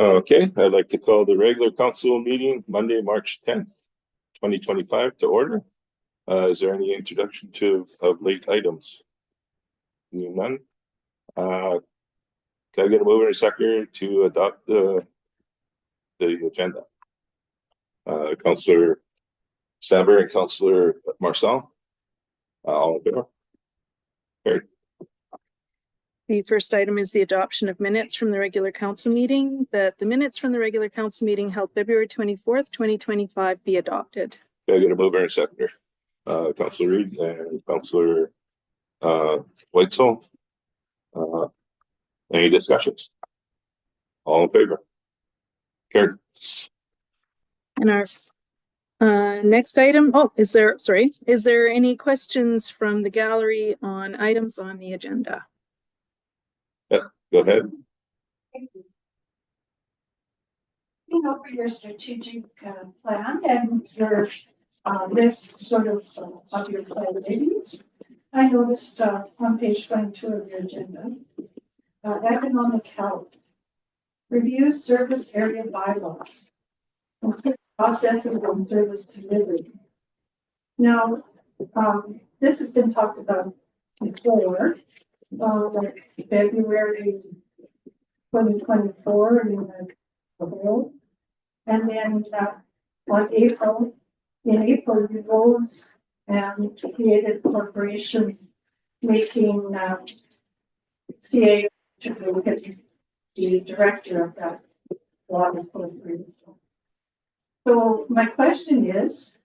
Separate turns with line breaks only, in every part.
Okay, I'd like to call the regular council meeting Monday, March 10th, 2025 to order. Is there any introduction of late items? None. Can I get a mover and a seconder to adopt the agenda? Councillor Sandberg and Councillor Marcel. All in favor? Carried.
The first item is the adoption of minutes from the regular council meeting, that the minutes from the regular council meeting held February 24th, 2025 be adopted.
Can I get a mover and a seconder? Councillor Reid and Councillor Whitesell. Any discussions? All in favor? Carried.
And our next item, is there any questions from the gallery on items on the agenda?
Yeah, go ahead.
For your strategic plan and your list sort of your priorities, I noticed on page 22 of your agenda, economic health, review service area bylaws, complete processes on service delivery. Now, this has been talked about before, like February 2024 in the whole, and then in April, you rose and created a corporation making CA to look at the director of that water corporation. So my question is,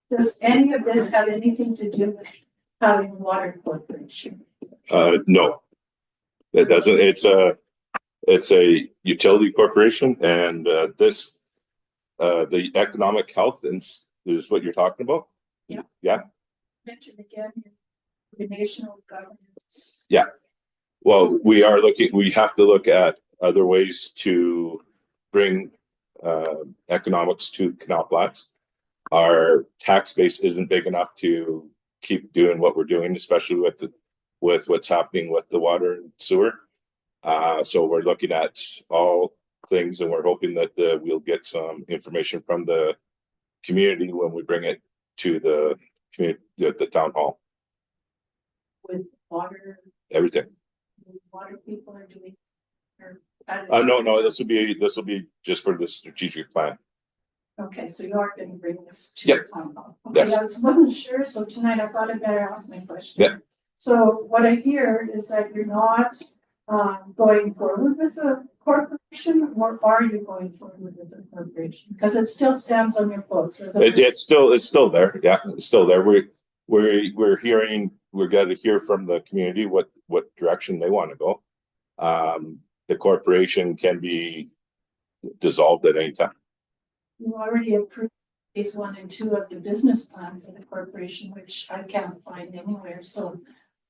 does any of this have anything to do with having a water corporation?
No, it doesn't. It's a utility corporation, and the economic health is what you're talking about.
Yeah.
Yeah.
Mention again the national governance.
Yeah. Well, we have to look at other ways to bring economics to Canal Flats. Our tax base isn't big enough to keep doing what we're doing, especially with what's happening with the water and sewer. So we're looking at all things, and we're hoping that we'll get some information from the community when we bring it to the community at the town hall.
With water,
everything.
Water people are doing.
No. This will be just for the strategic plan.
Okay, so you are going to bring this to
Yep.
the town hall. Okay,
Yes.
I wasn't sure, so tonight I thought I'd better ask my question.
Yeah.
So what I hear is that you're not going forward with a corporation, or are you going forward with a corporation? Because it still stands on your books.
It's still there. Yeah, it's still there. We're hearing. We're going to hear from the community what direction they want to go. The corporation can be dissolved at any time.
You already approved phase 1 and 2 of the business plan for the corporation, which I can't find anywhere. So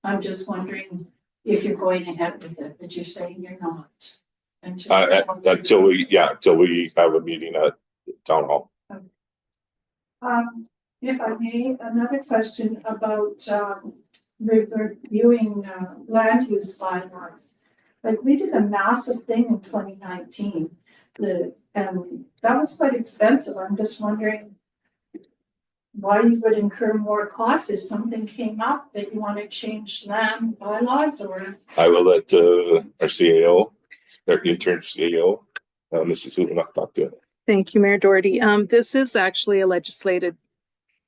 I'm just wondering if you're going ahead with it, but you're saying you're not.
Until we have a meeting at town hall.
If I may, another question about reviewing land use bylaws. Like, we did a massive thing in 2019, and that was quite expensive. I'm just wondering why you would incur more costs if something came up that you want to change land bylaws, or? I
will let our CAO, our intern CAO, Mrs. Hoovenhoek, talk to it.
Thank you, Mayor Doherty. This is actually a legislated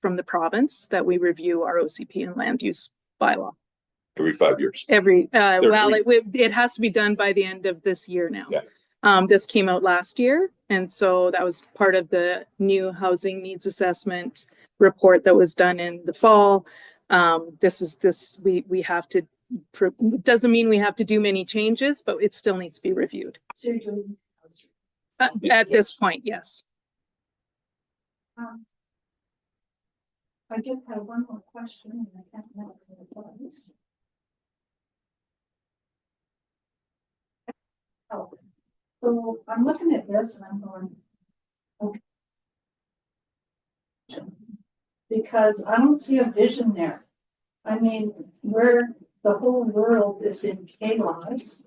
from the province that we review our OCP and land use bylaw.
Every 5 years.
It has to be done by the end of this year now.
Yeah.
This came out last year, and so that was part of the new housing needs assessment report that was done in the fall. We have to. It doesn't mean we have to do many changes, but it still needs to be reviewed.
So you're doing
at this point, yes.
I just have one more question, and I can't remember what it was. Oh, so I'm looking at this and I'm going, okay. Because I don't see a vision there. I mean, the whole world is in chaos.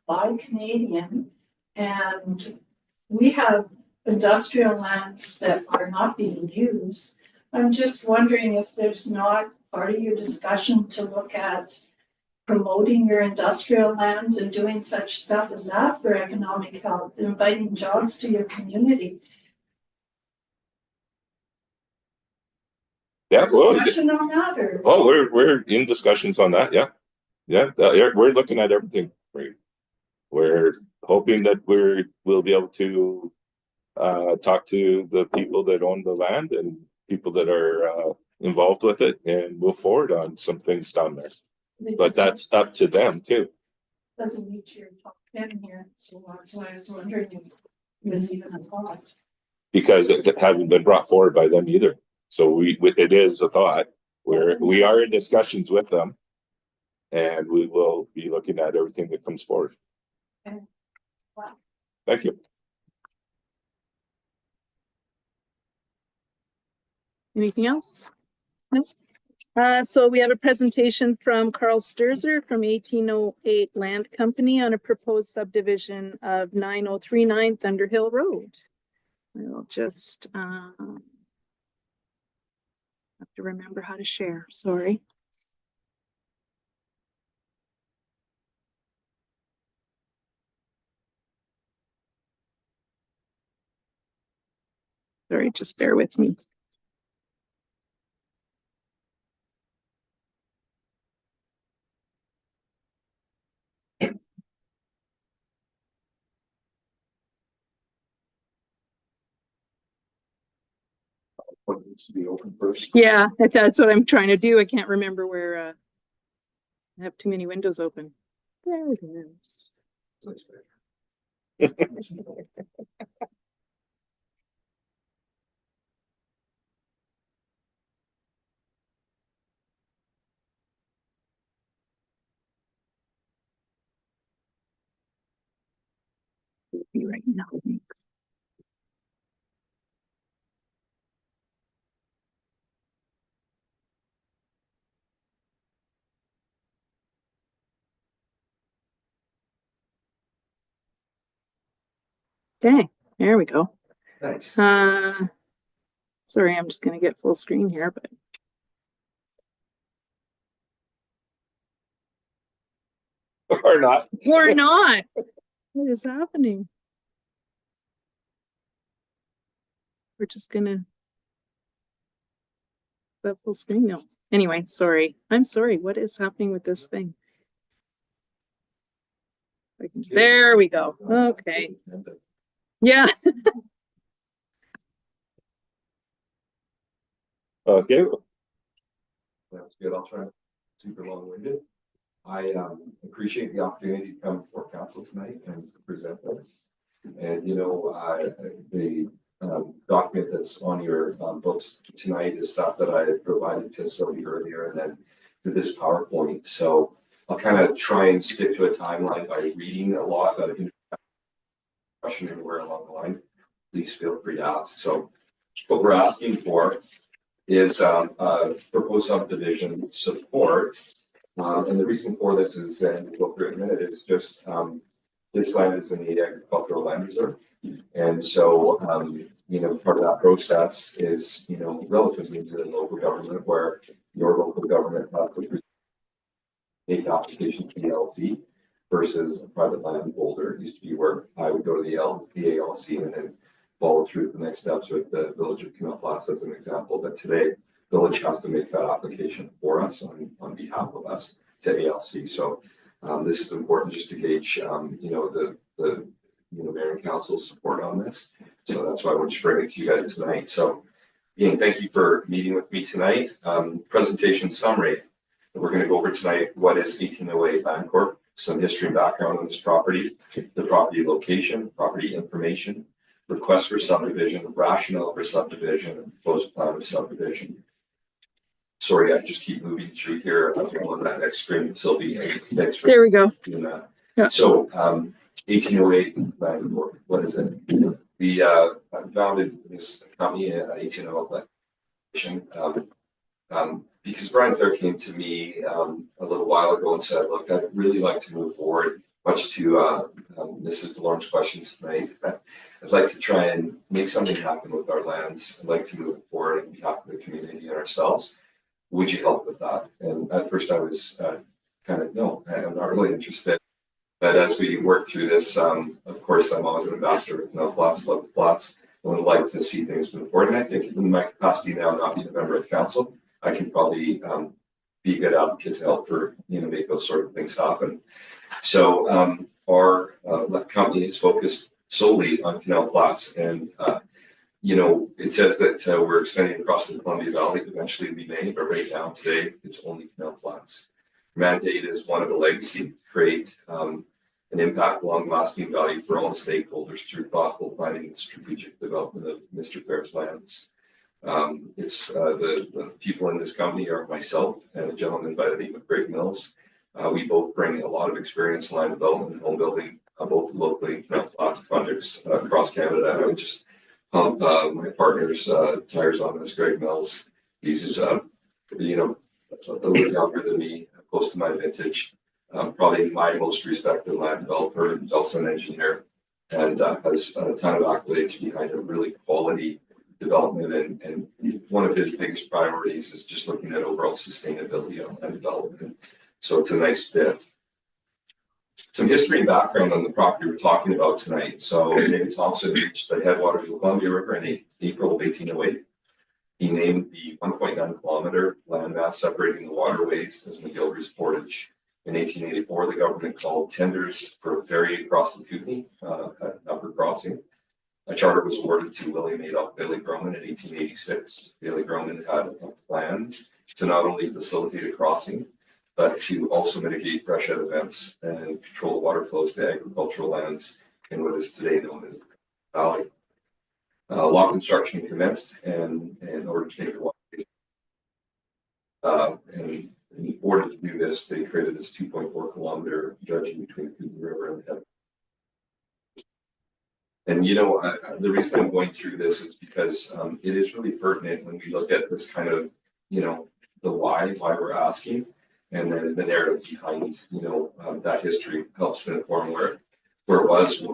buy Canadian, and we have industrial lands that are not being used. I'm just wondering if there's not part of your discussion to look at promoting your industrial lands and doing such stuff as that for economic health, inviting jobs to your community.
Yeah, well,
Discussion on that, or?
oh, we're in discussions on that. Yeah, we're looking at everything. We're hoping that we'll be able to talk to the people that own the land and people that are involved with it and move forward on some things down there. But that's up to them too.
Doesn't meet your top 10 here, so that's why I was wondering if it was even a thought.
Because it hasn't been brought forward by them either. So it is a thought. We are in discussions with them, and we will be looking at everything that comes forward.
Okay. Wow.
Thank you.
Anything else? No. So we have a presentation from Carl Sturzer from 1808 Land Company on a proposed subdivision of 9039 Thunderhill Road. I'll just have to remember how to share, sorry. Sorry, just bear with me.
What needs to be open first?
Yeah, that's what I'm trying to do. I can't remember where I have too many windows open. There it is. Be right now. Okay, there we go.
Nice.
Sorry, I'm just gonna get full screen here, but
Or not.
or not. What is happening? We're just gonna that full screen. No. Anyway, sorry. I'm sorry. What is happening with this thing? There we go. Okay. Yeah.
Okay.
That's good. I'll try super long-winded. I appreciate the opportunity to come before council tonight and to present this. And you know, the document that's on your books tonight is stuff that I had provided to Sylvie earlier, and then to this PowerPoint. So I'll kind of try and stick to a timeline by reading a lot, but if you have a question anywhere along the line, please feel free to ask. So what we're asking for is proposed subdivision support. And the reason for this is, and we'll through in a minute, is just this land is in the agricultural land reserve. And so, you know, part of that process is, you know, relatively to the local government, where your local government would make application to the LP versus a private landholder. It used to be where I would go to the ALC and then follow through the next steps with the Village of Canal Flats as an example. But today, Village has to make that application for us on behalf of us to ALC. So this is important just to gauge, you know, the Mayor and Council's support on this. So that's why I want to bring it to you guys tonight. So again, thank you for meeting with me tonight. Presentation summary. We're going to go over tonight what is 1808 Land Corp, some history and background on this property, the property location, property information, request for subdivision, rationale for subdivision, and proposed plan of subdivision. Sorry, I just keep moving through here. On that next screen, Sylvie. Thanks for
There we go.
doing that.
Yeah.
So 1808 Land Corp, what is it? I founded this company in 1808 because Brian Fair came to me a little while ago and said, look, I'd really like to move forward much to Mrs. DeLorme's questions tonight, I'd like to try and make something happen with our lands. I'd like to move it forward on behalf of the community and ourselves. Would you help with that? And at first I was kind of, no, I'm not really interested. But as we work through this, of course, I'm always an ambassador with Canal Flats, love the Flats. I would like to see things move forward. And I think in my capacity now, not being a member of council, I can probably be a good advocate to help for, make those sort of things happen. So our company is focused solely on Canal Flats, and it says that we're extending across the Columbia Valley. Eventually we may, but right now today it's only Canal Flats. Mandate is one of the legacy to create an impact, long-lasting value for all stakeholders through thoughtful planning and strategic development of Mr. Fair's lands. It's the people in this company are myself and a gentleman by the name of Greg Mills. We both bring a lot of experience in land development and home building, both locally and Canal Flats projects across Canada. I would just pump my partner's tires on this. Greg Mills, he's a little younger than me, close to my vintage. Probably my most respected land developer. He's also an engineer and has a ton of accolades behind a really quality development. And one of his biggest priorities is just looking at overall sustainability on land development. So it's a nice fit. Some history and background on the property we're talking about tonight. So David Thompson reached the headwaters of the Columbia River in April of 1808. He named the 1.9 kilometer landmass separating the waterways as McGilvery's Portage. In 1884, the government called tenders for a ferry across the Kootenay at Upper Crossing. A charter was awarded to William Adolph Bailey Groman in 1886. Bailey Groman had a plan to not only facilitate a crossing, but to also mitigate freshet events and control water flows to agricultural lands in what is today known as the Valley. Lock construction commenced, and in order to take the waterways, and in order to do this, they created this 2.4 kilometer dredging between the Kootenay River and the head. And the reason I'm going through this is because it is really pertinent when we look at this kind of, the why we're asking, and then the narrative behind, that history helps to inform where it was.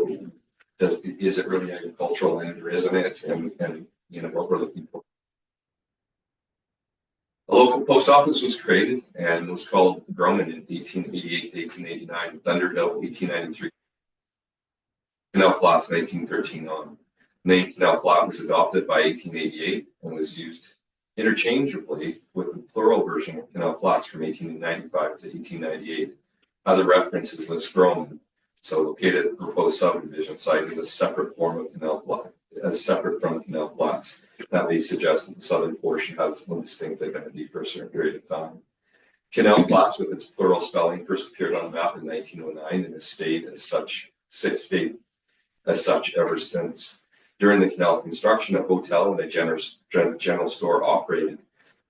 Is it really agricultural land or isn't it? And what we're looking for. A local post office was created and was called Groman in 1888 to 1889, Thunderville 1893, Canal Flats 1913 on. The name Canal Flat was adopted by 1888 and was used interchangeably with the plural version of Canal Flats from 1895 to 1898. Other references list Groman. So located at the proposed subdivision site is a separate form of Canal Flat, as separate from Canal Flats. That may suggest that the southern portion has one distinct identity for a certain period of time. Canal Flats, with its plural spelling, first appeared on a map in 1909 and has stayed as such ever since. During the canal construction, a hotel and a general store operated.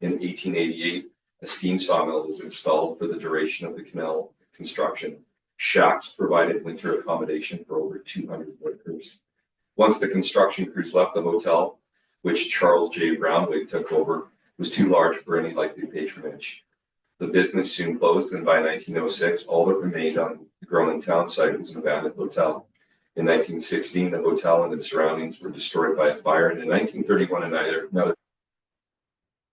In 1888, a steam sawmill was installed for the duration of the canal construction. Shacks provided winter accommodation for over 200 workers. Once the construction crews left the hotel, which Charles J. Brownwig took over, was too large for any likely patronage. The business soon closed, and by 1906, all that remained on the Groman town site was an abandoned hotel. In 1916, the hotel and its surroundings were destroyed by a fire, and in 1931, another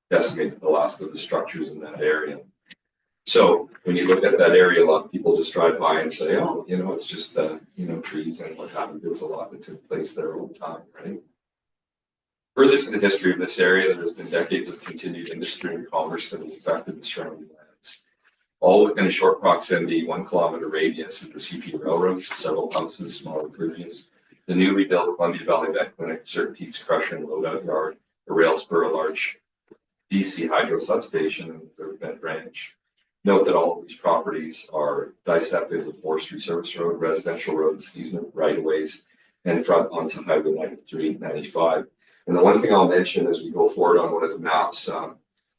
decimated the last of the structures in that area. So when you look at that area, a lot of people just drive by and say, oh, it's just, trees and what happened. There was a lot that took place there all the time, right? Further to the history of this area, there has been decades of continued industry and commerce that has affected the surrounding lands. All within a short proximity, 1 kilometer radius is the CP Railroad, several houses, smaller bridges, the newly built Columbia Valley Vet Clinic, Sir Pete's Crusher and Loadout Yard, a rail spur, a large BC hydro substation, and the Vet Ranch. Note that all of these properties are dissected with Forestry Service Road, residential roads, easement right-of-ways, and front onto Highway 93, 95. And the one thing I'll mention as we go forward on one of the maps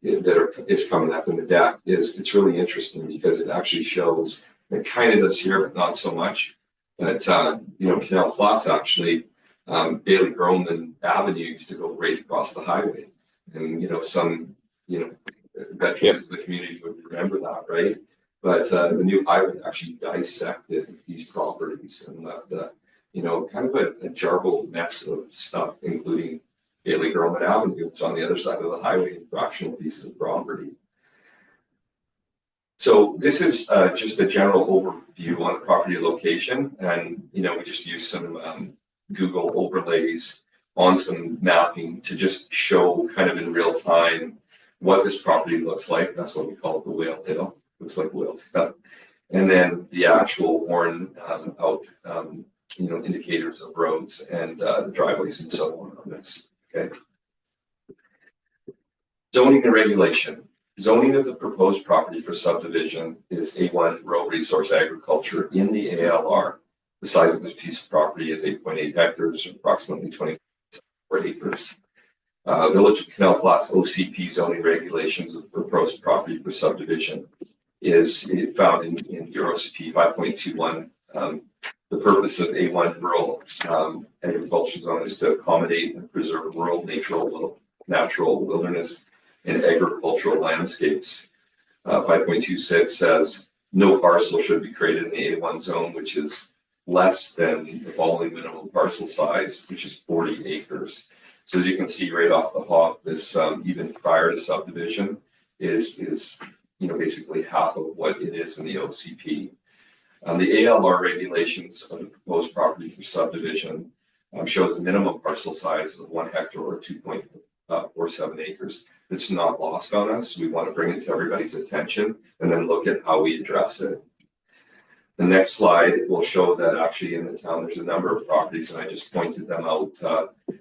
is coming up in the deck is it's really interesting because it actually shows, it kind of does here, but not so much. But, Canal Flats actually, Bailey Groman Avenue used to go right across the highway. And, some, veterans of the community would remember that, right? But the new highway actually dissected these properties and left kind of a jarbled mess of stuff, including Bailey Groman Avenue. It's on the other side of the highway, and fractional pieces of property. So this is just a general overview on the property location, and we just use some Google overlays on some mapping to just show kind of in real time what this property looks like. That's what we call it, the whale tail. Looks like whale tail. And then the actual worn out indicators of roads and the driveways and so on this. Okay. Zoning and regulation. Zoning of the proposed property for subdivision is A1 rural resource agriculture in the ALR. The size of this piece of property is 8.8 hectares, or approximately 24 acres. Village of Canal Flats OCP zoning regulations of the proposed property for subdivision is found in EuroCP 5.21. The purpose of A1 rural agriculture zone is to accommodate and preserve rural natural wilderness and agricultural landscapes. 5.26 says no parcel should be created in the A1 zone, which is less than the following minimum parcel size, which is 40 acres. So as you can see right off the hop, this even prior to subdivision is basically half of what it is in the OCP. The ALR regulations of the proposed property for subdivision shows a minimum parcel size of 1 hectare or 2.47 acres. It's not lost on us. We want to bring it to everybody's attention and then look at how we address it. The next slide will show that actually in the town there's a number of properties, and I just pointed them out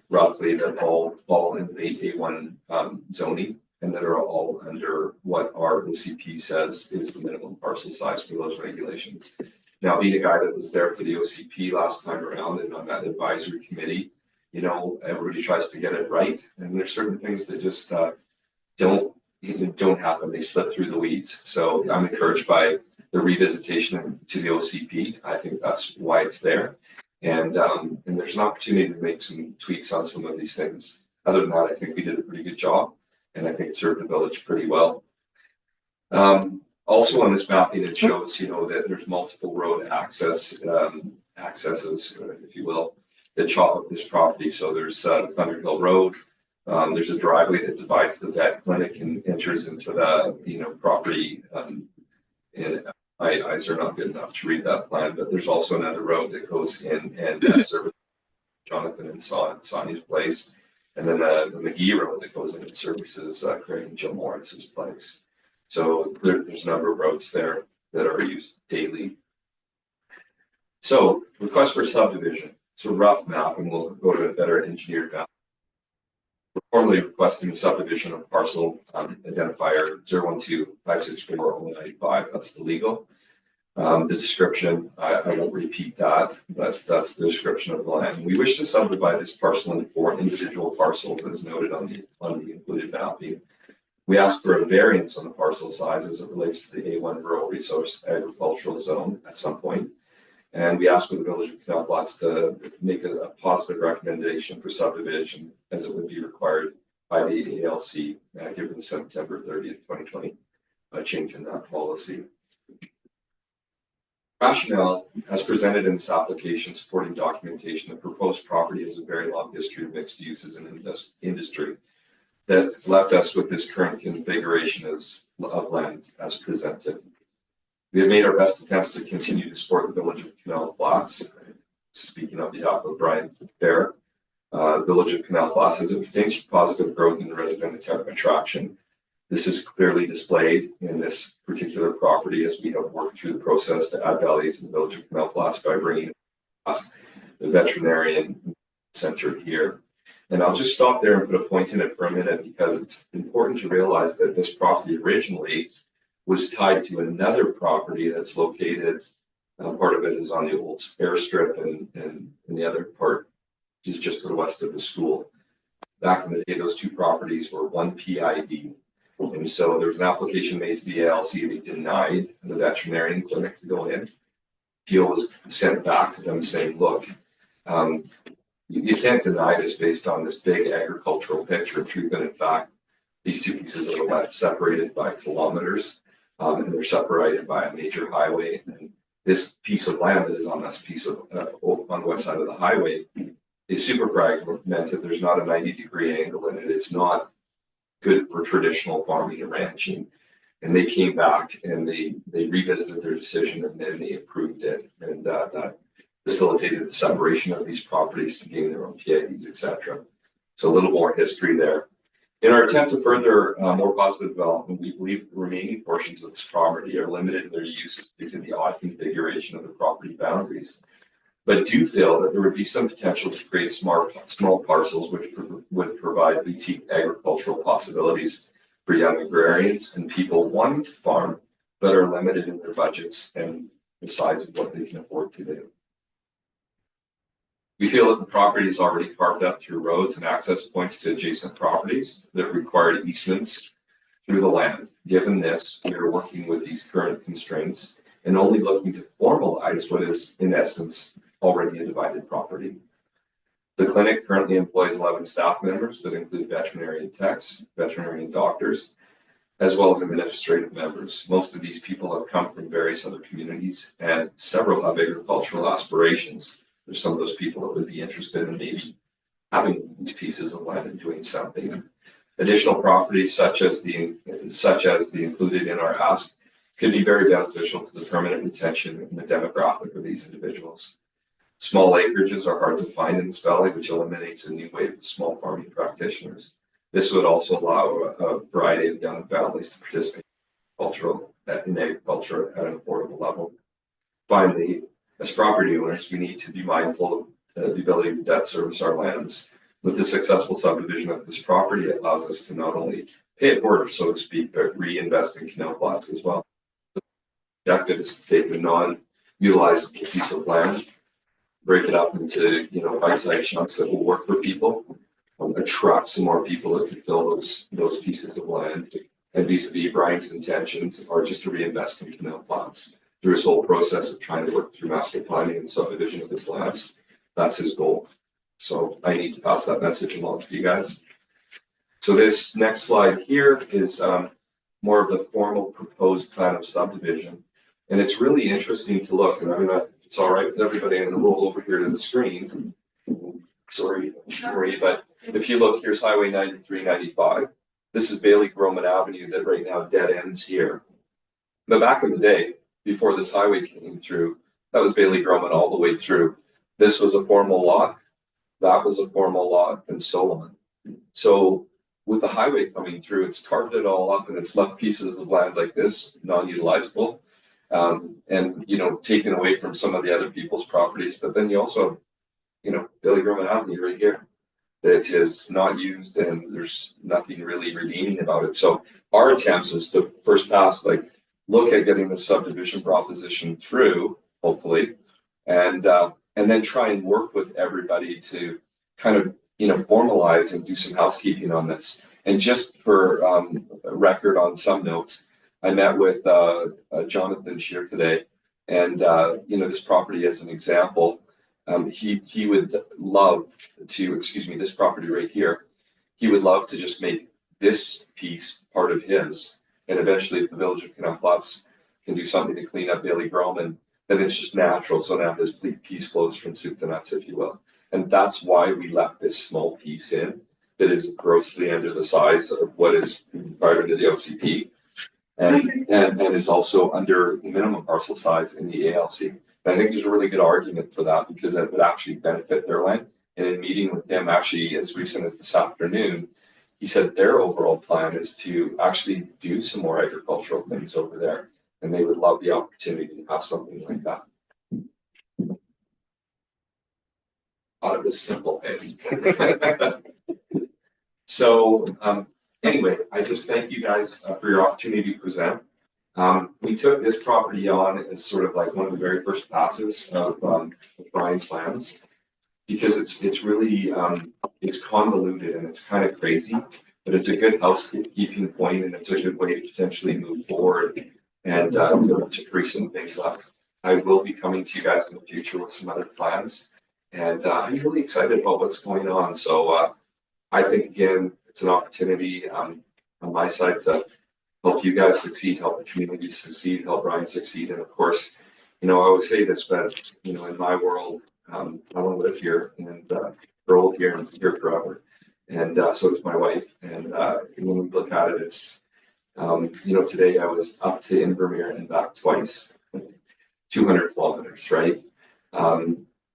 roughly, that all fall in the A1 zoning, and that are all under what our OCP says is the minimum parcel size for those regulations. Now, being a guy that was there for the OCP last time around and on that advisory committee, everybody tries to get it right, and there's certain things that just don't happen. They slip through the weeds. So I'm encouraged by the revisitation to the OCP. I think that's why it's there, and there's an opportunity to make some tweaks on some of these things. Other than that, I think we did a pretty good job, and I think it served the village pretty well. Also on this mapping, it shows that there's multiple road accesses, if you will, that chop up this property. So there's Thunder Hill Road. There's a driveway that divides the vet clinic and enters into the property. And my eyes are not good enough to read that plan, but there's also another road that goes in and serves Jonathan and Sonia's place, and then the McGee Road that goes in and services Craig and Jill Moritz's place. So there's a number of roads there that are used daily. So request for subdivision. It's a rough map, and we'll go to a better engineered map. We're formally requesting subdivision of parcel identifier 012-564-095. That's the legal. The description, I won't repeat that, but that's the description of the land. We wish to subdivide this parcel into 4 individual parcels as noted on the included mapping. We ask for a variance on the parcel size as it relates to the A1 rural resource agricultural zone at some point. And we ask for the Village of Canal Flats to make a positive recommendation for subdivision as it would be required by the ALC given September 30th, 2020 change in that policy. Rationale, as presented in this application supporting documentation, the proposed property has a very long history of mixed uses in industry that left us with this current configuration of land as presented. We have made our best attempts to continue to support the Village of Canal Flats. Speaking on behalf of Brian Fair, Village of Canal Flats as it pertains to positive growth in the resident attraction. This is clearly displayed in this particular property as we have worked through the process to add value to the Village of Canal Flats by bringing us the veterinarian center here. And I'll just stop there and put a point in it for a minute, because it's important to realize that this property originally was tied to another property that's located, part of it is on the old airstrip, and the other part is just to the west of the school. Back in the day, those two properties were one PID. And so there was an application made to the ALC. They denied the veterinarian clinic to go in. Appeal was sent back to them saying, look, you can't deny this based on this big agricultural picture of treatment. In fact, these two pieces of land separated by kilometers. And they're separated by a major highway. And this piece of land that is on this piece of, on the west side of the highway is super fragmented. There's not a 90-degree angle in it. It's not good for traditional farming and ranching. And they came back and they revisited their decision, and then they approved it. And that facilitated the separation of these properties to gain their own PIDs, etc. So a little more history there. In our attempt to further more positive development, we believe the remaining portions of this property are limited in their use due to the odd configuration of the property boundaries, but do feel that there would be some potential to create small parcels which would provide boutique agricultural possibilities for young agrarians and people wanting to farm, but are limited in their budgets and the size of what they can afford to do. We feel that the property is already carved up through roads and access points to adjacent properties that require easements through the land. Given this, we are working with these current constraints and only looking to formalize what is, in essence, already a divided property. The clinic currently employs 11 staff members that include veterinarian techs, veterinarian doctors, as well as administrative members. Most of these people have come from various other communities, and several have agricultural aspirations. There's some of those people that would be interested in maybe having these pieces of land and doing something. Additional properties such as the included in our ask could be very beneficial to the permanent retention and the demographic of these individuals. Small acreages are hard to find in this valley, which eliminates a new wave of small farming practitioners. This would also allow a variety of young families to participate in agriculture at an affordable level. Finally, as property owners, we need to be mindful of the ability to debt service our lands. With the successful subdivision of this property, it allows us to not only pay it forward, so to speak, but reinvest in canal plots as well. The objective is to take a non-utilized piece of land, break it up into bite-sized chunks that will work for people, attract some more people that can fill those pieces of land. And vis-a-vis Brian's intentions are just to reinvest in canal plots. Through his whole process of trying to work through master planning and subdivision of his lands. That's his goal. So I need to pass that message along to you guys. So this next slide here is more of the formal proposed plan of subdivision. And it's really interesting to look, and if it's all right with everybody, I'm going to roll over here to the screen. Sorry, but if you look, here's Highway 93, 95. This is Bailey Groman Avenue that right now dead ends here. But back in the day, before this highway came through, that was Bailey Groman all the way through. This was a formal lot, that was a formal lot, and so on. So with the highway coming through, it's carved it all up and it's left pieces of land like this, non-utilizable, and taken away from some of the other people's properties. But then you also have, Bailey Groman Avenue right here that is not used, and there's nothing really redeeming about it. So our attempts is to first pass, look at getting the subdivision proposition through, hopefully, and then try and work with everybody to kind of formalize and do some housekeeping on this. And just for a record on some notes, I met with Jonathan Shear today, and this property as an example, he would love to, this property right here, he would love to just make this piece part of his. And eventually, if the village of Canal Flats can do something to clean up Bailey Groman, then it's just natural. So now this piece flows from soup to nuts, if you will. And that's why we left this small piece in that is grossly under the size of what is required under the OCP and is also under the minimum parcel size in the ALC. And I think there's a really good argument for that because that would actually benefit their land. And in meeting with them actually as recent as this afternoon, he said their overall plan is to actually do some more agricultural things over there, and they would love the opportunity to have something like that. Out of this simple thing. So anyway, I just thank you guys for your opportunity to present. We took this property on as sort of like one of the very first passes of Brian's lands, because it's really it's convoluted and it's kind of crazy, but it's a good housekeeping point, and it's a good way to potentially move forward and to free some things up. I will be coming to you guys in the future with some other plans, and I'm really excited about what's going on. So I think again, it's an opportunity on my side to help you guys succeed, help the community succeed, help Ryan succeed. And of course, I always say this, but in my world, I want to live here and grow here and here forever. And so does my wife. And when we look at it, it's, today I was up to Invermere and back twice, 200 kilometers, right?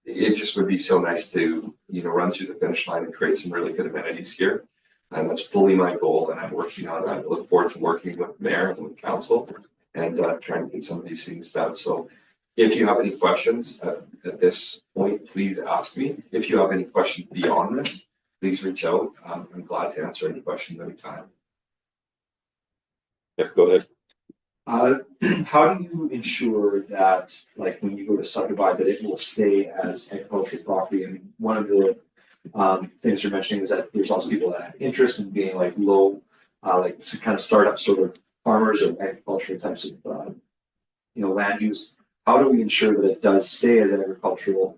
It just would be so nice to, run through the finish line and create some really good amenities here. And that's fully my goal, and I'm working on that. I look forward to working with the mayor and with council and trying to get some of these things done. So if you have any questions at this point, please ask me. If you have any questions beyond this, please reach out. I'm glad to answer any questions anytime.
Yeah, go ahead.
How do you ensure that, like, when you go to subdivide, that it will stay as agricultural property? And one of the things you're mentioning is that there's also people that have interest in being like low, like kind of startup sort of farmers or agricultural types of, land use. How do we ensure that it does stay as agricultural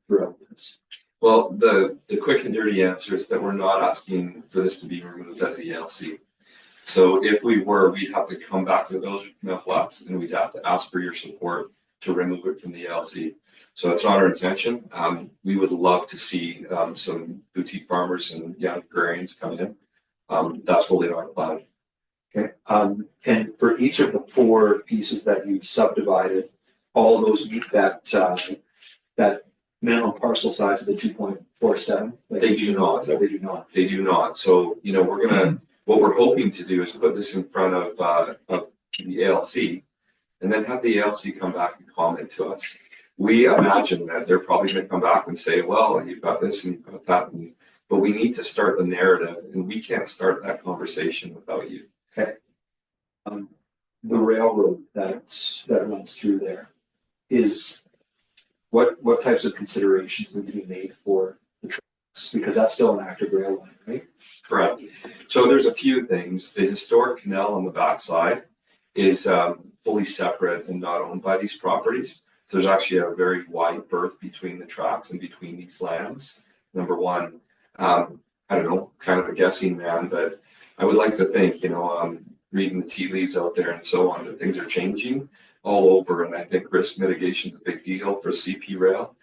throughout this?
Well, the quick and dirty answer is that we're not asking for this to be removed at the ALC. So if we were, we'd have to come back to the Village of Canal Flats and we'd have to ask for your support to remove it from the ALC. So it's not our intention. We would love to see some boutique farmers and young agrarians come in. That's really our plan.
Okay. And for each of the 4 pieces that you've subdivided, all of those meet that that minimum parcel size of the 2.47?
They do not.
They do not.
They do not. So, what we're hoping to do is put this in front of the ALC and then have the ALC come back and comment to us. We imagine that they're probably going to come back and say, well, you've got this and you've got that. But we need to start the narrative, and we can't start that conversation without you.
Okay. The railroad that runs through there is what types of considerations need to be made for the tracks? Because that's still an active rail line, right?
Correct. So there's a few things. The historic canal on the backside is fully separate and not owned by these properties. So there's actually a very wide berth between the tracks and between these lands. Number one, I don't know, kind of a guessing man, but I would like to think, reading the tea leaves out there and so on, that things are changing all over. And I think risk mitigation is a big deal for CP Rail.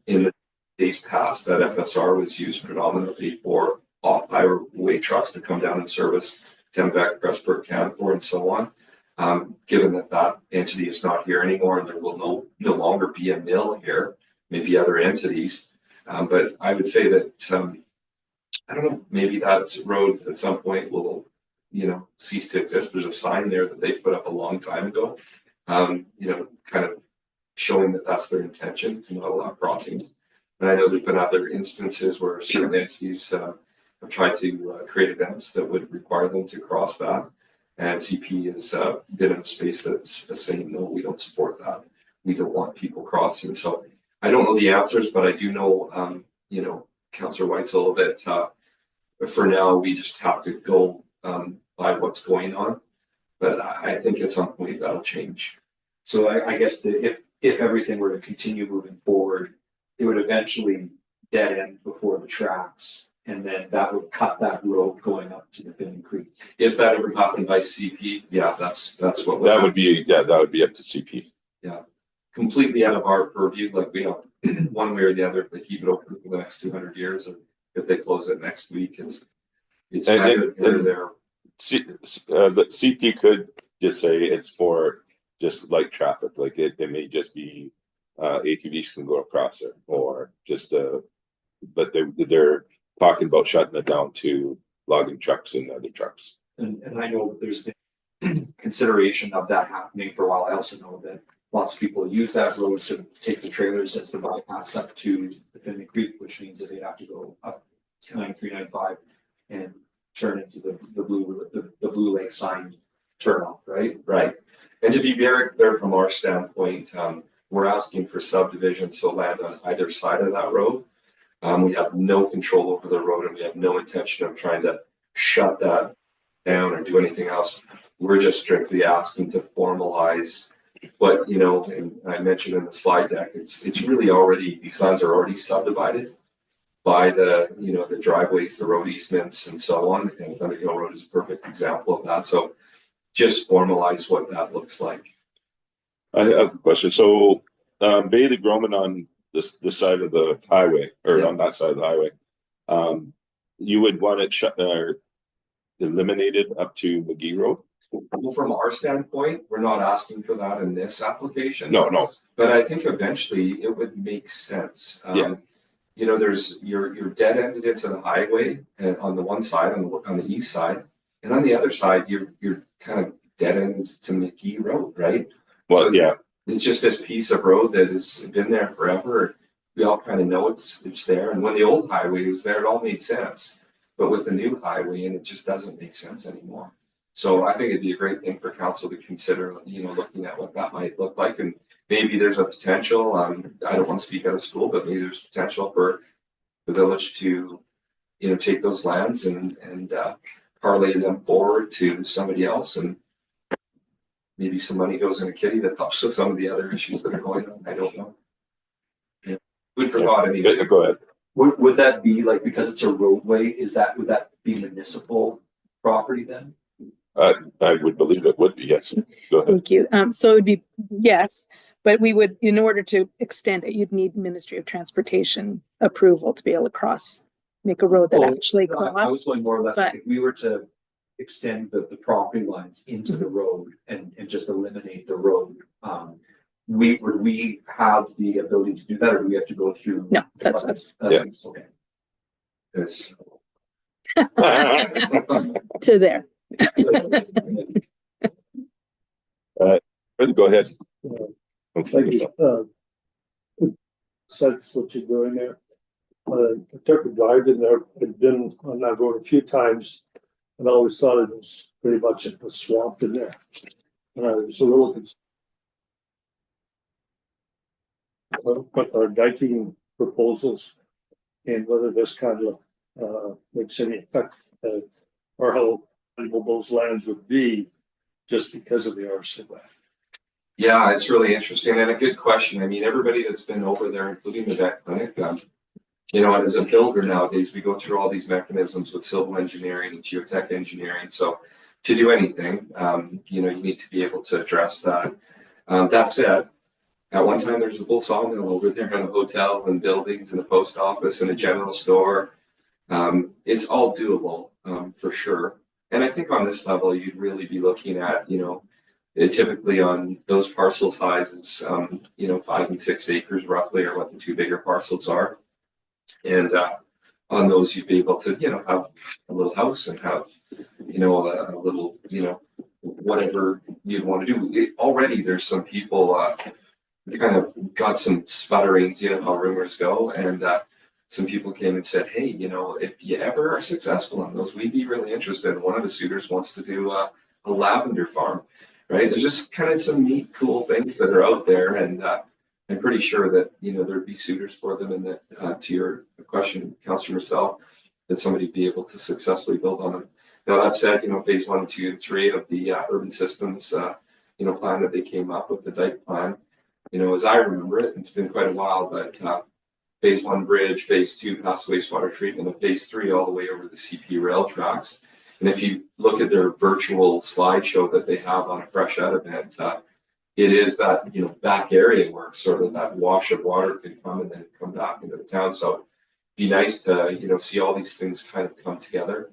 In the days past, that FSR was used predominantly for off-highway trucks to come down and service Tembec, Pressburg, Canfor, and so on. Given that entity is not here anymore, and there will no longer be a mill here, maybe other entities. But I would say that, I don't know, maybe that road at some point will, cease to exist. There's a sign there that they put up a long time ago, kind of showing that that's their intention to not allow crossings. And I know there's been other instances where certain entities have tried to create events that would require them to cross that. And CP has been in a space that's saying, no, we don't support that. We don't want people crossing. So I don't know the answers, but I do know, Councillor White's a little bit, but for now, we just have to go by what's going on. But I think at some point that'll change.
So I guess that if everything were to continue moving forward, it would eventually dead end before the tracks. And then that would cut that road going up to the Finley Creek.
If that ever happened by CP, yeah, that's what
That would be up to CP.
Yeah, completely out of our purview. Like we have one way or the other, if they keep it open for the next 200 years, and if they close it next week, it's either there.
The CP could just say it's for just light traffic, like it may just be ATVs can go across it, or just but they're talking about shutting it down to logging trucks and other trucks.
And I know there's been consideration of that happening for a while. I also know that lots of people use that road to take the trailers as the bypass up to the Finley Creek, which means that they'd have to go up 9395 and turn into the Blue Lake sign turnoff, right?
Right. And to be very clear from our standpoint, we're asking for subdivision, so land on either side of that road. We have no control over the road, and we have no intention of trying to shut that down or do anything else. We're just strictly asking to formalize what, and I mentioned in the slide deck, it's really already, these lands are already subdivided by the driveways, the road easements and so on. And Thunder Hill Road is a perfect example of that. So just formalize what that looks like.
I have a question. So, Bailey Groman on this side of the highway, or
Yeah.
on that side of the highway, you would want it shut or eliminated up to McGee Road?
Well, from our standpoint, we're not asking for that in this application.
No.
But I think eventually it would make sense.
Yeah.
You know, there's you're dead ended into the highway and on the one side, on the east side, and on the other side, you're kind of dead ended to McGee Road, right?
Well, yeah,
It's just this piece of road that has been there forever. We all kind of know it's there. And when the old highway was there, it all made sense. But with the new highway, and it just doesn't make sense anymore. So I think it'd be a great thing for council to consider, you know, looking at what that might look like. And maybe there's a potential, I don't want to speak out of school, but maybe there's potential for the village to, you know, take those lands and parlay them forward to somebody else, and maybe some money goes in a kitty that helps with some of the other issues that are going on. I don't know. Yeah. Food for thought anyway.
go ahead.
Would that be like, because it's a roadway, would that be municipal property then?
I would believe it would be, yes. Go ahead.
Thank you. So it would be, yes, but we would, in order to extend it, you'd need Ministry of Transportation approval to be able to make a road that actually
I was
cross.
going more or less,
but-
if we were to extend the property lines into the road and just eliminate the road, would we have the ability to do that, or do we have to go through?
No, that's us.
Yeah.
Okay.
Yes.
To there.
Go ahead.
Thank you. Sense what you're doing there. I took a drive in there. I've been on that road a few times, and I always thought it was pretty much a swamp in there. And I was a little concerned. But our diking proposals and whether this kind of makes any effect, or how valuable those lands would be just because of the RC land.
Yeah, it's really interesting and a good question. I mean, everybody that's been over there, including the vet clinic, you know, and as a builder nowadays, we go through all these mechanisms with civil engineering and geotech engineering. So to do anything, you know, you need to be able to address that. That said, at one time there's a full sawmill over there and a hotel and buildings and a post office and a general store. It's all doable, for sure. And I think on this level, you'd really be looking at, you know, typically on those parcel sizes, you know, 5 and 6 acres roughly are what the two bigger parcels are. And on those, you'd be able to, you know, have a little house and have, you know, a little, you know, whatever you'd want to do. Already there's some people kind of got some sputterings, you know, how rumors go. And some people came and said, hey, you know, if you ever are successful on those, we'd be really interested. One of the suitors wants to do a lavender farm, right? There's just kind of some neat, cool things that are out there. And I'm pretty sure that, you know, there'd be suitors for them, and that to your question, Councillor Marcel, that somebody'd be able to successfully build on them. Now, that said, you know, phase 1, 2, and 3 of the urban systems, you know, plan that they came up with, the dike plan, you know, as I remember it, it's been quite a while, but phase 1 bridge, phase 2 past wastewater treatment, and phase 3 all the way over the CP rail tracks. And if you look at their virtual slideshow that they have on a Fresh Out event, it is that, you know, back area where sort of that wash of water can come and then come back into the town. So it'd be nice to, you know, see all these things kind of come together.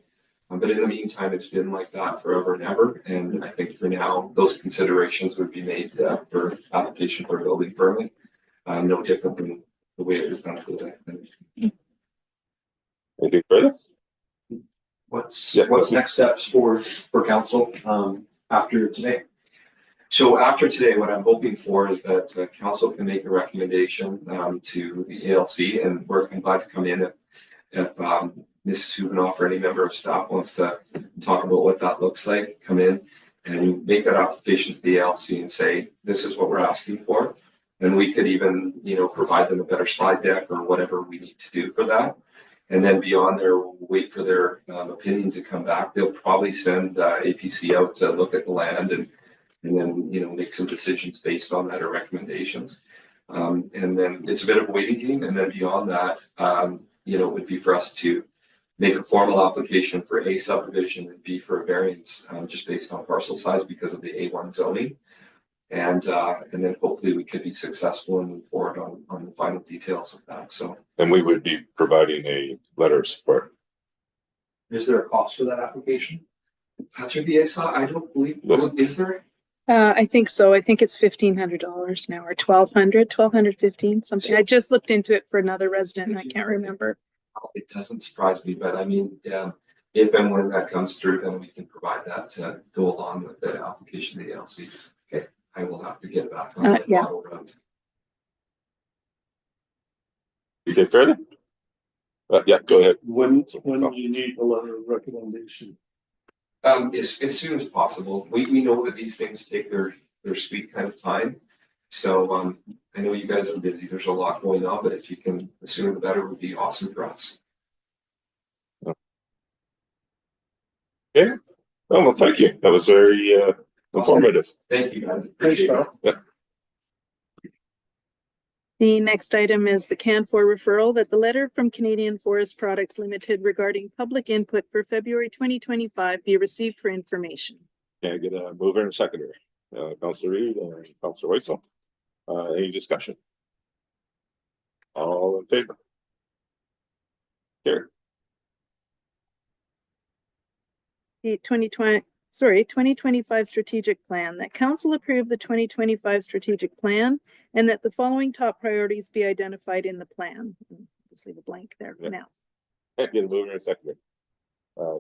But in the meantime, it's been like that forever and ever. And I think for now, those considerations would be made for application for a building permit. No different than the way it was done for the
Anything further?
What's
Yeah.
next steps for council after today?
So after today, what I'm hoping for is that council can make a recommendation to the ALC, and we're glad to come in if Mrs. Hubenoff or any member of staff wants to talk about what that looks like, come in and make that application to the ALC and say, this is what we're asking for. And we could even, you know, provide them a better slide deck or whatever we need to do for that. And then beyond there, we'll wait for their opinion to come back. They'll probably send APC out to look at the land and then, you know, make some decisions based on that or recommendations. And then it's a bit of a waiting game. And then beyond that, you know, it would be for us to make a formal application for A subdivision and B for a variance, just based on parcel size because of the A1 zoning. And then hopefully we could be successful and move forward on the final details of that. So
And we would be providing a letter of support.
Is there a cost for that application?
through the ASA, I don't believe,
Yes.
is there?
I think so. I think it's $1,500 now, or 1,215, something. I just looked into it for another resident and I can't remember.
It doesn't surprise me, but I mean, if and when that comes through, then we can provide that to go along with the application of the LC. Okay, I will have to get back on that
Yeah.
model route.
Anything further? Yeah, go ahead.
When do you need a letter of recommendation?
As soon as possible. We know that these things take their sweet kind of time. So, I know you guys are busy. There's a lot going on, but if you can, the sooner the better would be awesome for us.
Oh, well, thank you. That was very informative.
Thank you guys.
Thanks,
Appreciate it.
Carl.
The next item is the CAN4 referral that the letter from Canadian Forest Products Limited regarding public input for February 2025 be received for information.
Can I get a mover and a seconder? Councillor Reid and Councillor Weitzel. Any discussion? All in favor? Here.
The 2025 strategic plan, that council approve the 2025 strategic plan and that the following top priorities be identified in the plan. Just leave a blank there for
Yeah.
now.
Get a mover and a seconder.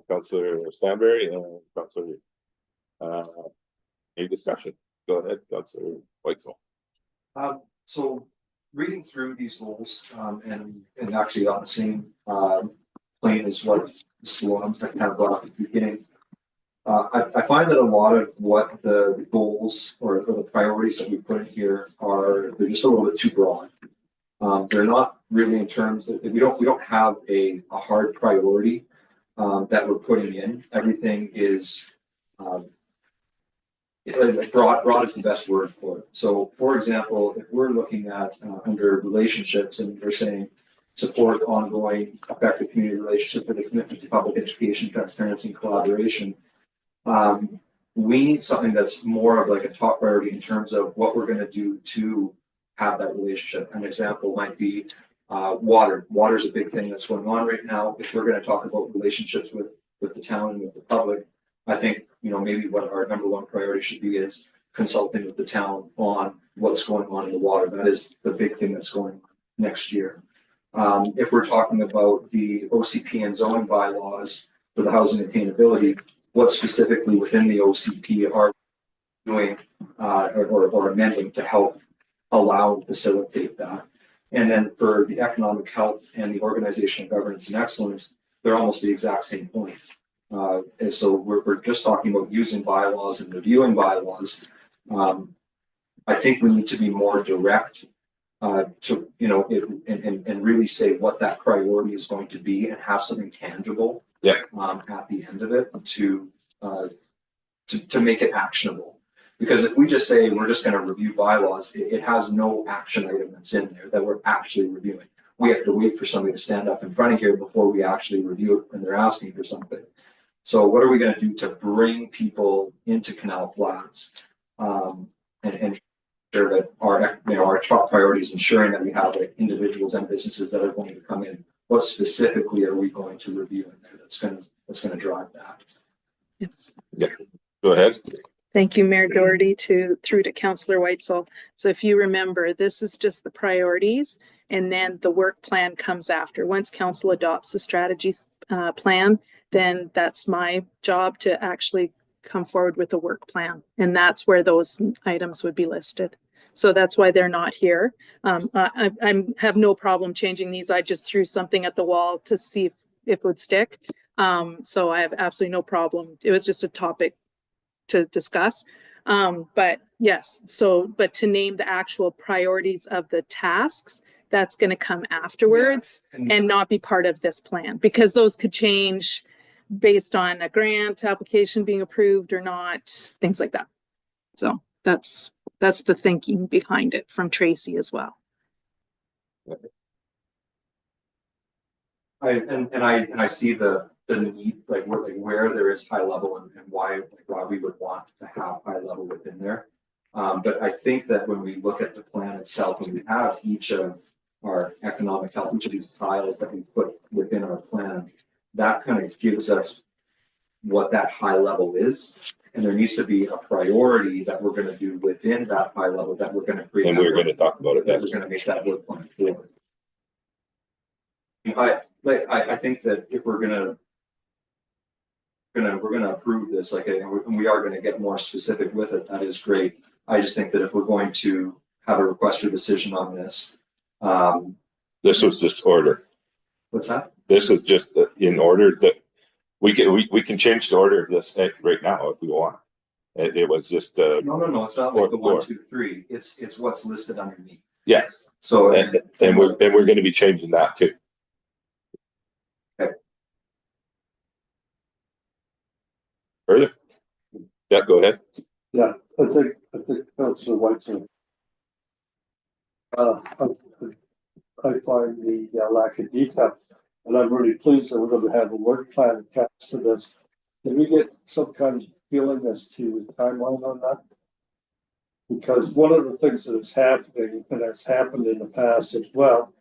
Councillor Stanberry and Councillor Reid. Any discussion? Go ahead, Councillor Weitzel.
So reading through these goals, and actually on the same plane as what Mr. Williams kind of brought up at the beginning. I find that a lot of what the goals or the priorities that we put in here they're just a little bit too broad. They're not really in terms of, we don't have a hard priority that we're putting in. Everything is broad is the best word for it. So, for example, if we're looking at under relationships and we're saying support ongoing effective community relationships with a commitment to public education, transparency, and collaboration, we need something that's more of like a top priority in terms of what we're going to do to have that relationship. An example might be water. Water is a big thing that's going on right now. If we're going to talk about relationships with the town and with the public, I think, maybe what our number one priority should be is consulting with the town on what's going on in the water. That is the big thing that's going on next year. If we're talking about the OCP and zoning bylaws for the housing attainability, what specifically within the OCP are doing or amending to help allow and facilitate that. And then for the economic health and the organizational governance and excellence, they're almost the exact same point. And so we're just talking about using bylaws and reviewing bylaws. I think we need to be more direct to, and really say what that priority is going to be and have something tangible at the end of it to make it actionable. Because if we just say we're just going to review bylaws, it has no action item that's in there that we're actually reviewing. We have to wait for somebody to stand up in front of here before we actually review it when they're asking for something. So what are we going to do to bring people into Canal Flats and ensure that our top priority is ensuring that we have individuals and businesses that are going to come in? What specifically are we going to review in there that's going to drive that?
Yeah, go ahead.
Thank you, Mayor Doherty, through to Councillor Weitzel. So if you remember, this is just the priorities and then the work plan comes after. Once council adopts the strategy plan, then that's my job to actually come forward with a work plan. And that's where those items would be listed. So that's why they're not here. I have no problem changing these. I just threw something at the wall to see if it would stick. So I have absolutely no problem. It was just a topic to discuss. But yes, but to name the actual priorities of the tasks, that's going to come afterwards and not be part of this plan, because those could change based on a grant application being approved or not, things like that. So that's the thinking behind it from Tracy as well.
I see the need, like where there is high level and why we would want to have high level within there. But I think that when we look at the plan itself, and we have each of our economic health, each of these tiles that we put within our plan, that kind of gives us what that high level is. And there needs to be a priority that we're going to do within that high level that we're going to create.
And we're going to talk about it
That
next.
we're going to make that work plan forward. I think that if we're gonna approve this, and we are gonna get more specific with it, that is great. I just think that if we're going to have a request for decision on this,
This was this order.
what's that?
This is just in order that we can change the order of this right now if we want. It was just
No, it's not like the 1,
Four.
2, 3. It's what's listed underneath.
yes,
So
and we're going to be changing that too.
Okay.
Further? Yeah, go ahead.
Yeah, I think Councilor Whiteson. I find the lack of detail, and I'm really pleased that we're going to have a work plan attached to this. Can we get some kind of feeling as to the timeline on that? Because one of the things that is happening, and has happened in the past as well,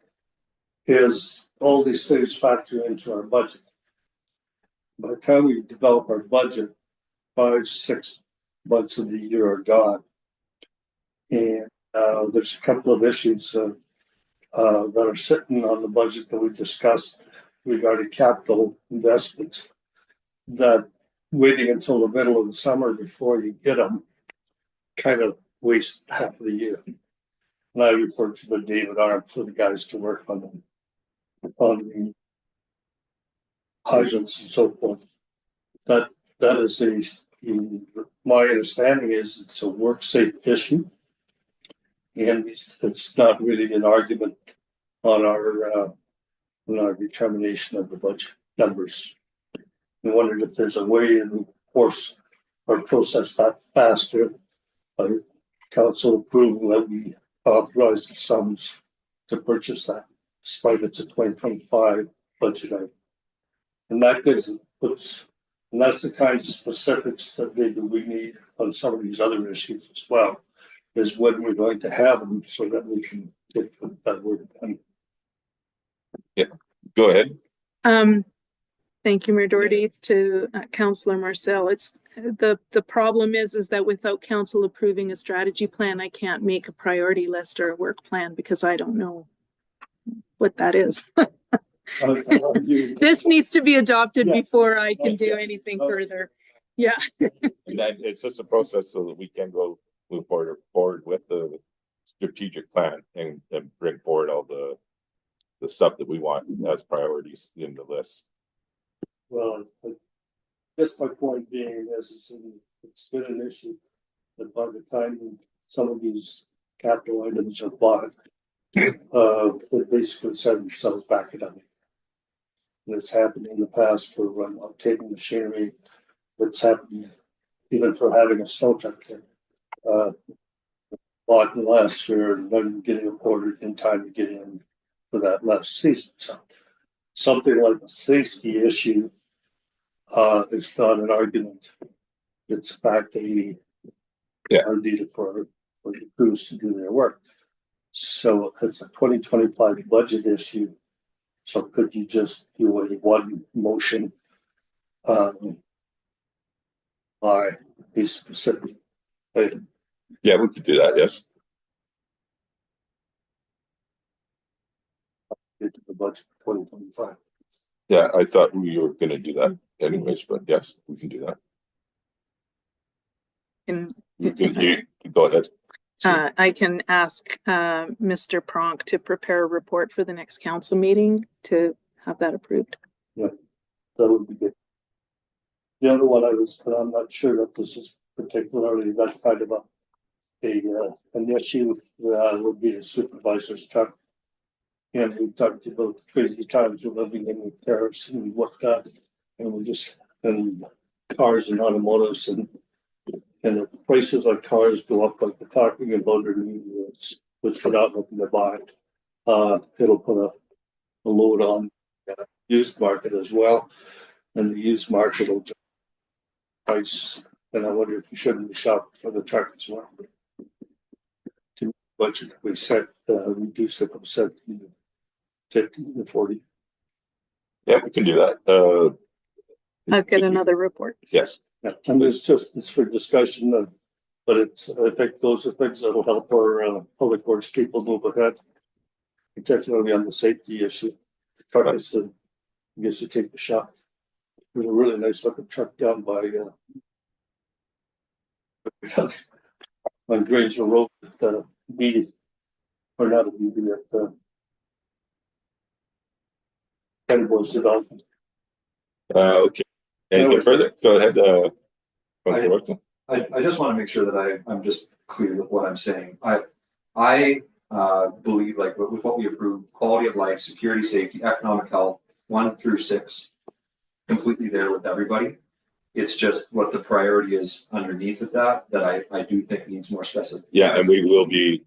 is all these things factor into our budget. By the time we develop our budget, 5-6 months of the year are gone. And there's a couple of issues that are sitting on the budget that we discussed regarding capital investments, that waiting until the middle of the summer before you get them kind of wastes half of the year. And I refer to the David Arm for the guys to work on them, on the hydrants and so forth. That is my understanding is it's a work safe issue. And it's not really an argument on our determination of the budget numbers. I wondered if there's a way to force or process that faster by council approval that we authorize the sums to purchase that, despite it's a 2025 budget item. And that and that's the kind of specifics that maybe we need on some of these other issues as well, is when we're going to have them so that we can get that work done.
Yeah, go ahead.
Thank you, Mayor Doherty. To Councillor Marcel, it's the problem is that without council approving a strategy plan, I can't make a priority list or a work plan because I don't know what that is. This needs to be adopted before I can do anything further. Yeah.
And that it's just a process so that we can move forward with the strategic plan and bring forward all the stuff that we want as priorities in the list.
Well, I guess my point being is it's been an issue that by the time some of these capital items are bought, they basically set themselves back again. And it's happened in the past for taking machinery. It's happened even for having a snow tractor bought in last year and then getting it ordered in time to get in for that last season. So something like a safety issue is not an argument. It's a fact that we are needed for the crews to do their work. So it's a 2025 budget issue. So could you just do a one motion by a specific item?
Yeah, we could do that. Yes.
Into the budget for 2025.
Yeah, I thought we were going to do that anyways, but yes, we can do that. You go ahead.
I can ask Mr. Pronk to prepare a report for the next council meeting to have that approved.
Yeah, that would be good. The other one I'm not sure that this is particularly that kind of an issue would be a supervisor's truck. And we talked about the crazy times we're living in with tariffs and whatnot, and cars and automotives and the prices of cars go up like we're talking about, which we're not looking to buy. It'll put a load on used market as well. And the used market will price, and I wonder if you shouldn't be shopping for the truck as well. To budget, we set, reduce it from 70 to 50 to 40.
Yeah, we can do that.
I've got another report.
Yes,
Yeah, and it's for discussion, but I think those are things that'll help our public works people move ahead. Particularly on the safety issue. Truck is, I guess you take the shot. There's a really nice looking truck down by on Granger Road at meeting. Or not a meeting at Boys Development.
okay. Anything further? Go ahead, Councilor Watson.
I just want to make sure that I'm just clear with what I'm saying. I believe like with what we approved, quality of life, security, safety, economic health, 1 through 6, completely there with everybody. It's just what the priority is underneath of that I do think needs more specific.
Yeah, and we will be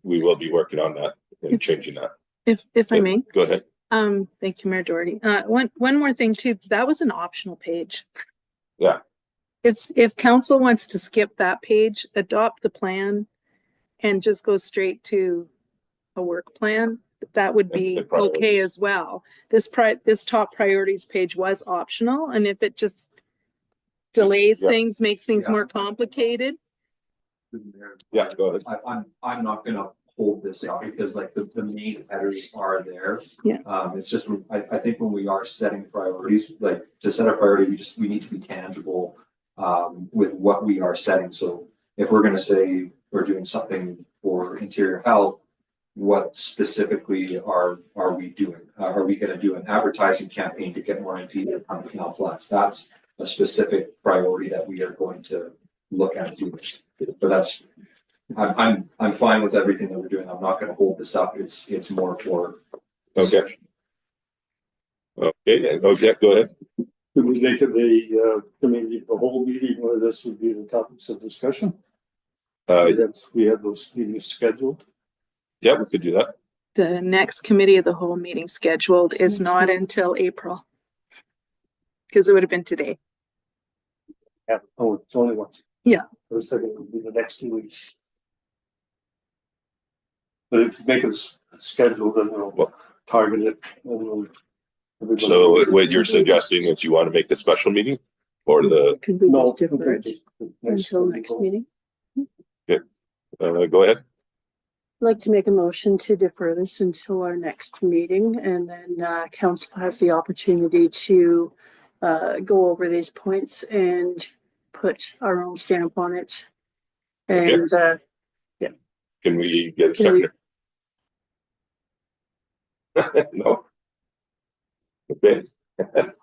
working on that and changing that.
If I may.
Go ahead.
Thank you, Mayor Doherty. One more thing too, that was an optional page.
Yeah.
If council wants to skip that page, adopt the plan and just go straight to a work plan, that would be
And priorities.
okay as well. This top priorities page was optional, and if it just delays
Yeah.
things, makes things
Yeah.
more complicated.
Yeah, go ahead.
I'm not gonna hold this up because like the main headers are there.
Yeah.
It's just, I think when we are setting priorities, like to set a priority, we need to be tangible with what we are setting. So if we're gonna say we're doing something for interior health, what specifically are we doing? Are we gonna do an advertising campaign to get more interior on the Canal Flats? That's a specific priority that we are going to look at doing. But that's, I'm fine with everything that we're doing. I'm not gonna hold this up. It's more for.
Okay. Okay, go ahead.
Could we make it the whole meeting where this would be the topics of discussion? We have those meetings scheduled.
Yeah, we could do that.
The next committee of the whole meeting scheduled is not until April. Because it would have been today.
Yeah, oh, it's only one.
Yeah.
I was thinking it would be the next 2 weeks. But if you make it scheduled, then we'll target it. And we'll, everybody-
So what you're suggesting is you want to make a special meeting or the,
Could we
No,
just defer it
just
until next meeting?
go ahead.
I'd like to make a motion to defer this until our next meeting, and then council has the opportunity to go over these points and put our own stamp on it. And
Can we get a
Can we-
second? No. Okay. Then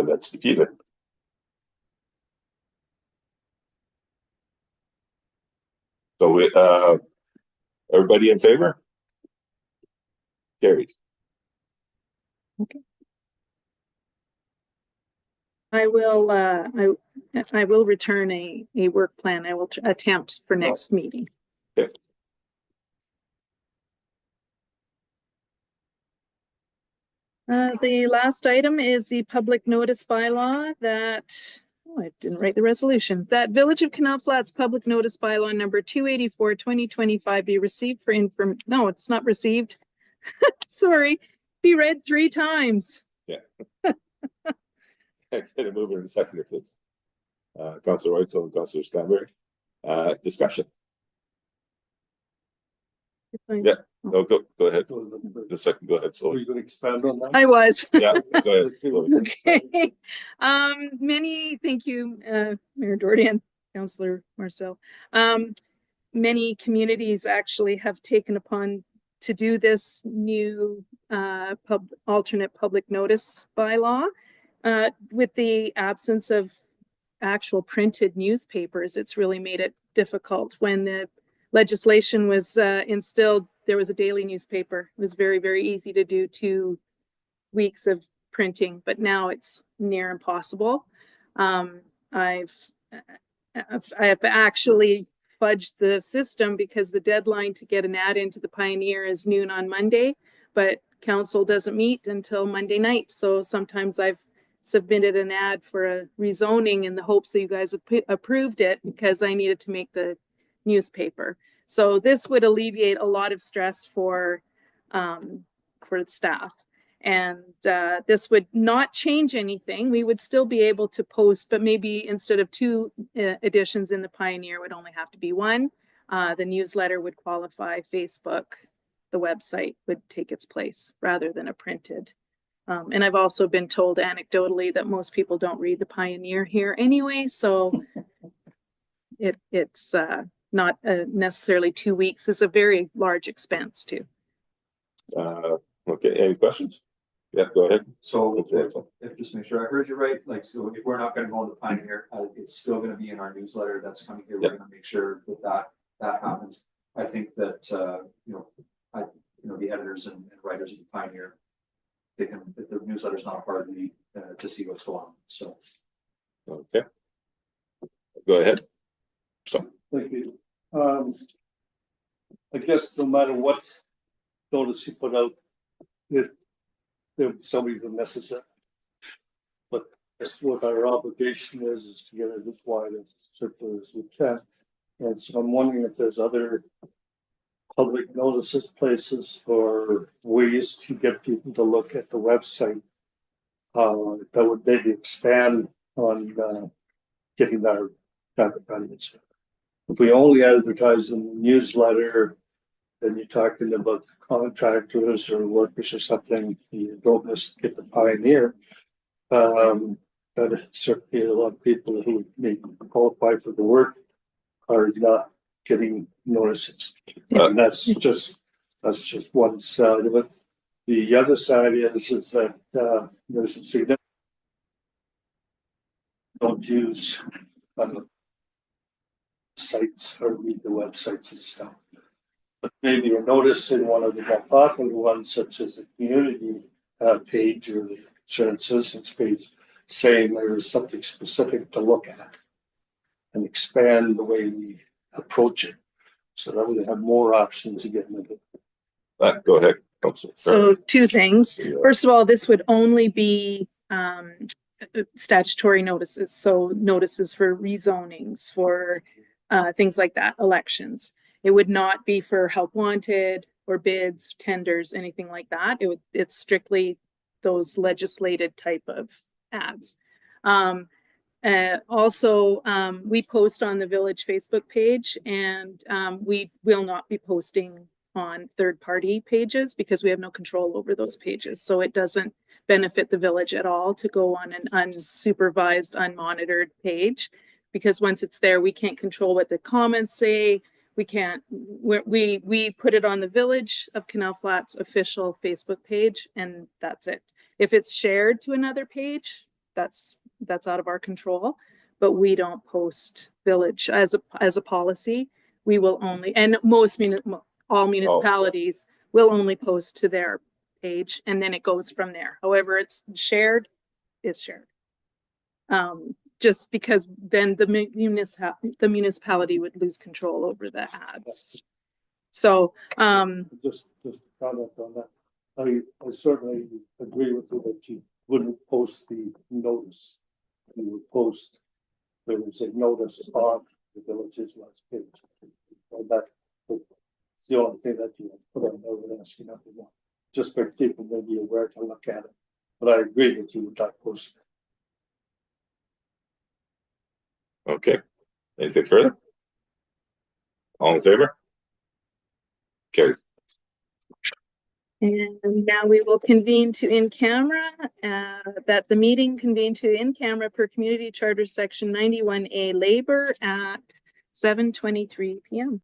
that's defeated. So we, everybody in favor? Carried.
I will return a work plan. I will attempt for next meeting.
Okay.
The last item is the public notice bylaw that, oh, I didn't write the resolution, that Village of Canal Flats Public Notice Bylaw number 284, 2025 be received for no, it's not received. Sorry, be read 3 times.
Get a move in a second, please. Councilor Whitesell and Councilor Stanbury. Discussion. Yeah. No, go ahead. The second, go ahead.
Are
So
you going to expand on that?
I was.
yeah, go ahead.
Okay. Thank you, Mayor Doherty and Councillor Marcel. Many communities actually have taken upon to do this new alternate public notice bylaw. With the absence of actual printed newspapers, it's really made it difficult. When the legislation was instilled, there was a daily newspaper. It was very, very easy to do 2 weeks of printing, but now it's near impossible. I've actually fudged the system because the deadline to get an ad into the Pioneer is noon on Monday, but council doesn't meet until Monday night. So sometimes I've submitted an ad for a rezoning in the hopes that you guys approved it because I needed to make the newspaper. So this would alleviate a lot of stress for the staff. And this would not change anything. We would still be able to post, but maybe instead of 2 editions in the Pioneer, it would only have to be 1. The newsletter would qualify. Facebook, the website would take its place rather than a printed. And I've also been told anecdotally that most people don't read the Pioneer here anyway, so it's not necessarily 2 weeks. It's a very large expense too.
Okay, any questions? Yeah, go ahead.
So if just make sure I heard you right, like, so if we're not gonna go on the Pioneer, it's still gonna be in our newsletter that's coming here. We're gonna make sure that happens. I think that, the editors and writers of the Pioneer, they can, if the newsletter's not hard to see what's going on, so.
Okay. Go ahead. So,
Thank you. I guess no matter what notice you put out, there'll be somebody who messes up. But that's what our obligation is to get it as wide as circular as we can. And so I'm wondering if there's other public notices, places, or ways to get people to look at the website that would maybe expand on getting our advertisements. If we only advertise in the newsletter, then you're talking about the contractors or workers or something, you don't just get the Pioneer. But certainly a lot of people who may qualify for the work are not getting notices. And that's just one side of it. The other side is that there's a significant don't use sites or read the websites and stuff. But maybe a notice in one of the more popular ones, such as the community page or the concerned citizens page, saying there is something specific to look at and expand the way we approach it, so that we have more options to get into.
go ahead. Councilor.
So 2 things. First of all, this would only be statutory notices. So notices for rezonings, for things like that, elections. It would not be for help wanted or bids, tenders, anything like that. It's strictly those legislated type of ads. Also, we post on the Village Facebook page, and we will not be posting on third-party pages because we have no control over those pages. So it doesn't benefit the village at all to go on an unsupervised, unmonitored page, because once it's there, we can't control what the comments say. We can't, we put it on the Village of Canal Flats official Facebook page, and that's it. If it's shared to another page, that's out of our control, but we don't post Village as a policy. We will only, and all municipalities will only post to their page, and then it goes from there. However, it's shared, it's shared. Just because then the municipality would lose control over the ads. So
Just comment on that. I certainly agree with you that you wouldn't post the notice. You would post, there was a notice on the Village's last page. And that's the only thing that you put on there would ask you nothing more. Just for people to be aware to look at it. But I agree that you would not post it.
Okay. Anything further? All in favor? Carried.
and now we will convene to in camera, that the meeting convene to in camera per Community Charter Section 91A Labor at 7:23 p.m.